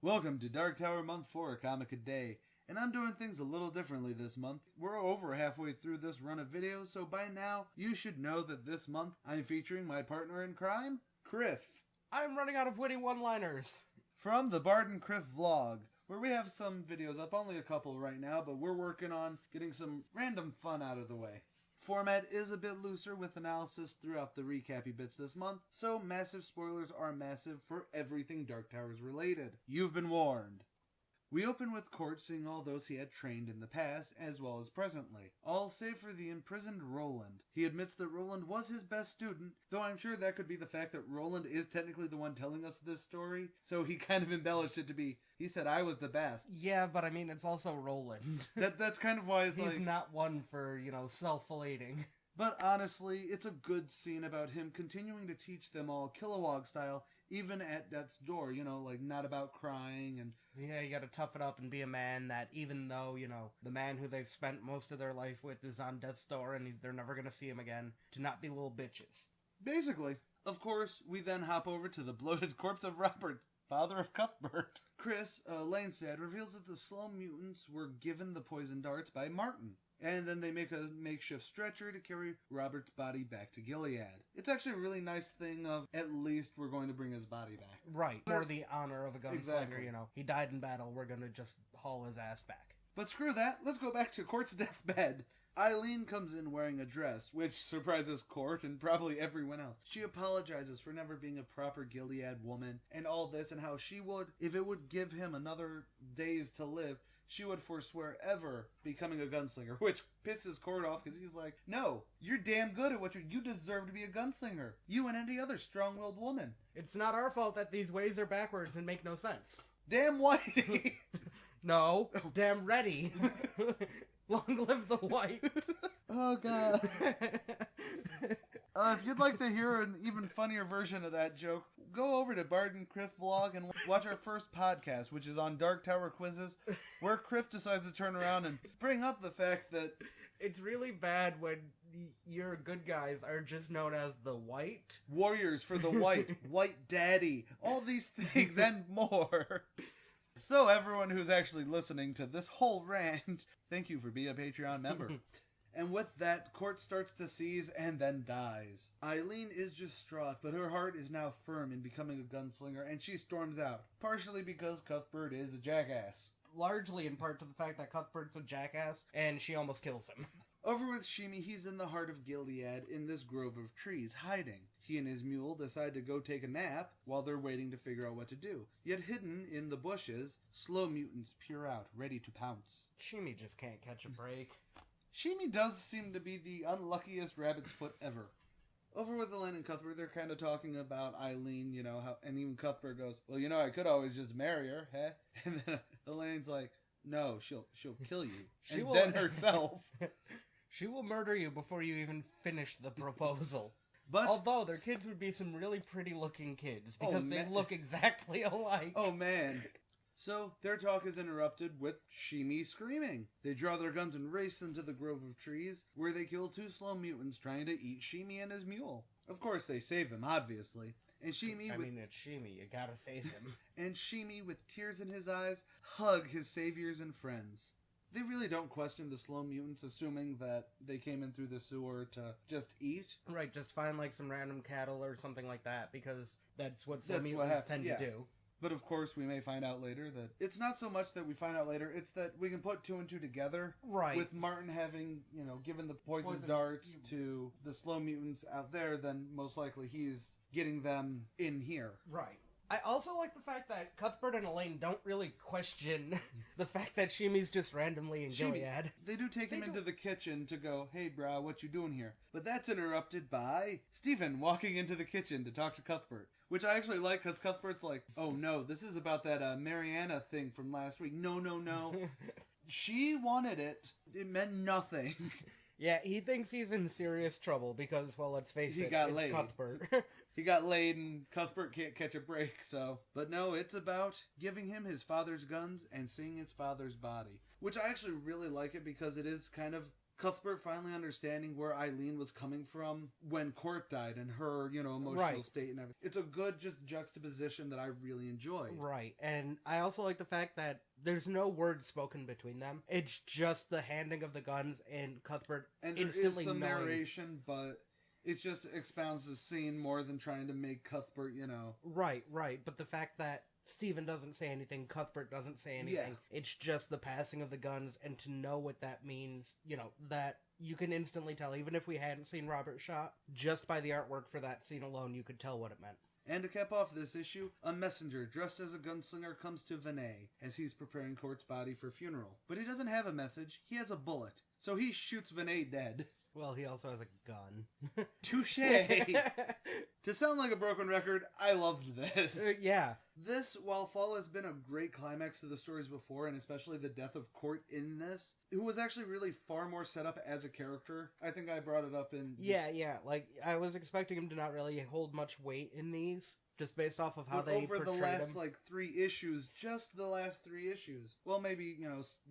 Welcome to Dark Tower Month 4 Comic a Day, and I'm doing things a little differently this month. We're over halfway through this run of videos, so by now, you should know that this month, I'm featuring my partner in crime, Criff. I'm running out of witty one-liners. From the Bard and Criff vlog, where we have some videos up, only a couple right now, but we're working on getting some random fun out of the way. Format is a bit looser with analysis throughout the recappy bits this month, so massive spoilers are massive for everything Dark Towers related. You've been warned. We open with Court seeing all those he had trained in the past, as well as presently. All save for the imprisoned Roland. He admits that Roland was his best student, though I'm sure that could be the fact that Roland is technically the one telling us this story, so he kind of embellished it to be, he said I was the best. Yeah, but I mean, it's also Roland. That's kind of why it's He's not one for, self-filleting. But honestly, it's a good scene about him continuing to teach them all Kilowog style, even at death's door, not about crying and... Yeah, you gotta tough it up and be a man that even though, the man who they've spent most of their life with is on death's door and they're never gonna see him again, to not be little bitches. Basically. Of course, we then hop over to the bloated corpse of Robert, father of Cuthbert. Chris, Lane's dad, reveals that the slow mutants were given the poison darts by Martin. And then they make a makeshift stretcher to carry Robert's body back to Gilead. It's actually a really nice thing of, at least we're going to bring his body back. Right, for the honor of a gunslinger, Exactly. He died in battle, we're gonna just haul his ass back. But screw that, let's go back to Court's deathbed. Eileen comes in wearing a dress, which surprises Court and probably everyone else. She apologizes for never being a proper Gilead woman and all this, and how she would, if it would give him another days to live, she would forswear ever becoming a gunslinger, which pisses Court off because he's like, no, you're damn good at what you deserve to be a gunslinger. You and any other strong-willed woman. It's not our fault that these ways are backwards and make no sense. Damn whitey! No, damn ready. Long live the white. Oh, God. If you'd like to hear an even funnier version of that joke, go over to Bard and Criff vlog and watch our first podcast, which is on Dark Tower quizzes, where Criff decides to turn around and bring up the fact that... It's really bad when your good guys are just known as the white. Warriors for the white, white daddy, all these things and more. So everyone who's actually listening to this whole rant, thank you for being a Patreon member. And with that, Court starts to seize and then dies. Eileen is distraught, but her heart is now firm in becoming a gunslinger, and she storms out, partially because Cuthbert is a jackass. Largely in part to the fact that Cuthbert's a jackass, and she almost kills him. Over with Shimi, he's in the heart of Gilead in this grove of trees, hiding. He and his mule decide to go take a nap while they're waiting to figure out what to do. Yet hidden in the bushes, slow mutants peer out, ready to pounce. Shimi just can't catch a break. Shimi does seem to be the unluckiest rabbit's foot ever. Over with Elaine and Cuthbert, they're kind of talking about Eileen, how, and even Cuthbert goes, well, I could always just marry her, huh? And then Elaine's like, no, she'll kill you. Then herself. She will murder you before you even finish the proposal. But although their kids would be some really pretty looking kids, because they look exactly alike. Oh, man. So, their talk is interrupted with Shimi screaming. They draw their guns and race into the grove of trees, where they kill two slow mutants trying to eat Shimi and his mule. Of course, they save him, obviously. And Shimi it's Shimi, you gotta save him. And Shimi, with tears in his eyes, hug his saviors and friends. They really don't question the slow mutants, assuming that they came in through the sewer to just eat. Right, just find some random cattle or something like that, because that's what slow mutants tend to do. But of course, we may find out later that it's not so much that we find out later, it's that we can put two and two together. Right. With Martin having, given the poison darts to the slow mutants out there, then most likely he's getting them in here. Right. I also like the fact that Cuthbert and Elaine don't really question the fact that Shimi's just randomly in Gilead. They do take him into the kitchen to go, hey, brah, what you doing here? But that's interrupted by Stephen walking into the kitchen to talk to Cuthbert. Which I actually like, because Cuthbert's like, oh no, this is about that Mariana thing from last week. No. She wanted it. It meant nothing. Yeah, he thinks he's in serious trouble because, well, let's face it, it's Cuthbert. He got laid and Cuthbert can't catch a break, so... But no, it's about giving him his father's guns and seeing his father's body. Which I actually really like it because it is kind of Cuthbert finally understanding where Eileen was coming from when Court died and her, emotional state and everything. It's a good just juxtaposition that I really enjoy. Right, and I also like the fact that there's no words spoken between them. It's just the handing of the guns and Cuthbert and there instantly is some knowing... narration, but it just expounds the scene more than trying to make Cuthbert, Right, but the fact that Stephen doesn't say anything, Cuthbert doesn't say anything, it's just the passing of the guns, and to know what that means, that you can instantly tell, even if we hadn't seen Robert shot, just by the artwork for that scene alone, you could tell what it meant. And to cap off this issue, a messenger dressed as a gunslinger comes to Vinay as he's preparing Court's body for funeral. But he doesn't have a message, he has a bullet. So he shoots Vinay dead. Well, he also has a gun. Touché! To sound like a broken record, I loved this. Yeah. This, while Fall has been a great climax to the stories before, and especially the death of Court in this, who was actually really far more set up as a character. I think I brought it up in... Yeah. Like, I was expecting him to not really hold much weight in these, just based off of how they over the portrayed last, him. 3 issues, just the last 3 issues, well, maybe,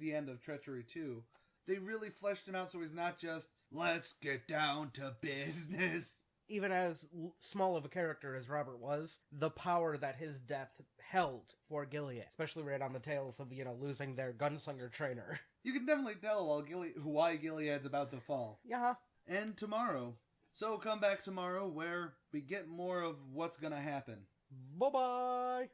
the end of Treachery 2, they really fleshed him out so he's not just, let's get down to business. Even as small of a character as Robert was, the power that his death held for Gilead, especially right on the tails of, losing their gunslinger trainer. You can definitely tell why Gilead's about to fall. Yeah. And tomorrow. So come back tomorrow where we get more of what's gonna happen. Bye-bye!